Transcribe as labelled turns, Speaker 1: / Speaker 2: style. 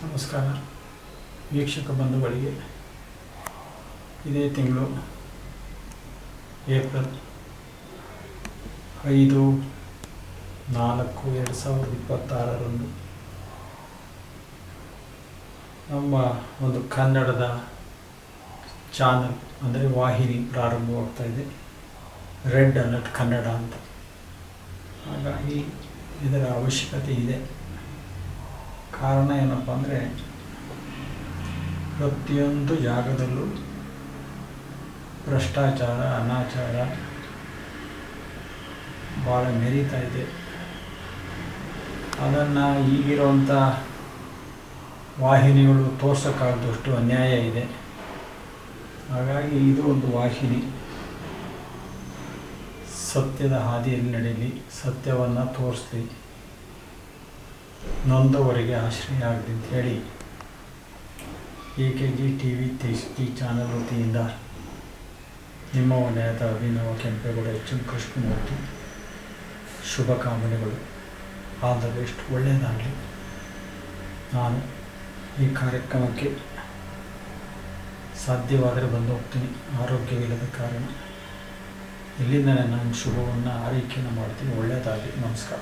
Speaker 1: ನಮಸ್ಕಾರ ವೀಕ್ಷಕ ಬಂಧುಗಳಿಗೆ. ಇದೇ ತಿಂಗಳು ಏಪ್ರಿಲ್ 5/4/2026 ನಮ್ಮ ಒಂದು ಕನ್ನಡದ ಚಾನಲ್ ಅಂದರೆ ವಾಹಿನಿ ಪ್ರಾರಂಭವಾಗ್ತಾ ಇದೆ, ರೆಡ್ ಅಲರ್ಟ್ ಕನ್ನಡ ಅಂತ. ಹಾಗಾಗಿ ಇದರ ಅವಶ್ಯಕತೆ ಇದೆ. ಕಾರಣ ಏನಪ್ಪ ಅಂದರೆ, ಪ್ರತಿಯೊಂದು ಜಾಗದಲ್ಲೂ ಭ್ರಷ್ಟಾಚಾರ, ಅನಾಚಾರ ಭಾಳ ಮೆರೀತಾ ಇದೆ. ಅದನ್ನು ಈಗಿರುವಂಥ ವಾಹಿನಿಗಳು ತೋರ್ಸೋಕ್ಕಾಗದಷ್ಟು ಅನ್ಯಾಯ ಇದೆ. ಹಾಗಾಗಿ ಇದು ಒಂದು ವಾಹಿನಿ ಸತ್ಯದ ಹಾದಿಯಲ್ಲಿ ನಡೆಯಲಿ, ಸತ್ಯವನ್ನು ತೋರಿಸಲಿ, ನೊಂದವರಿಗೆ ಆಶ್ರಯ ಆಗಲಿ ಅಂಥೇಳಿ AKG TV ಚಾನಲ್ ವತಿಯಿಂದ ನಿಮ್ಮ ವಲಯದ ಅಭಿನವ ಕೆಂಪೇಗೌಡ HM ಕೃಷ್ಣಮೂರ್ತಿ ಶುಭಕಾಮನೆಗಳು. ಆಲ್ ದ ಬೆಸ್ಟ್, ಒಳ್ಳೆಯದಾಗಲಿ. ನಾನು ಈ ಕಾರ್ಯಕ್ರಮಕ್ಕೆ ಸಾಧ್ಯವಾದರೆ ಬಂದು ಹೋಗ್ತೀನಿ. ಆರೋಗ್ಯವಿಲ್ಲದ ಕಾರಣ ಇಲ್ಲಿಂದಲೇ ನಾನು ಶುಭವನ್ನು ಆರೈಕೆಯನ್ನು ಮಾಡ್ತೀನಿ. ಒಳ್ಳೆಯದಾಗಲಿ. ನಮಸ್ಕಾರ.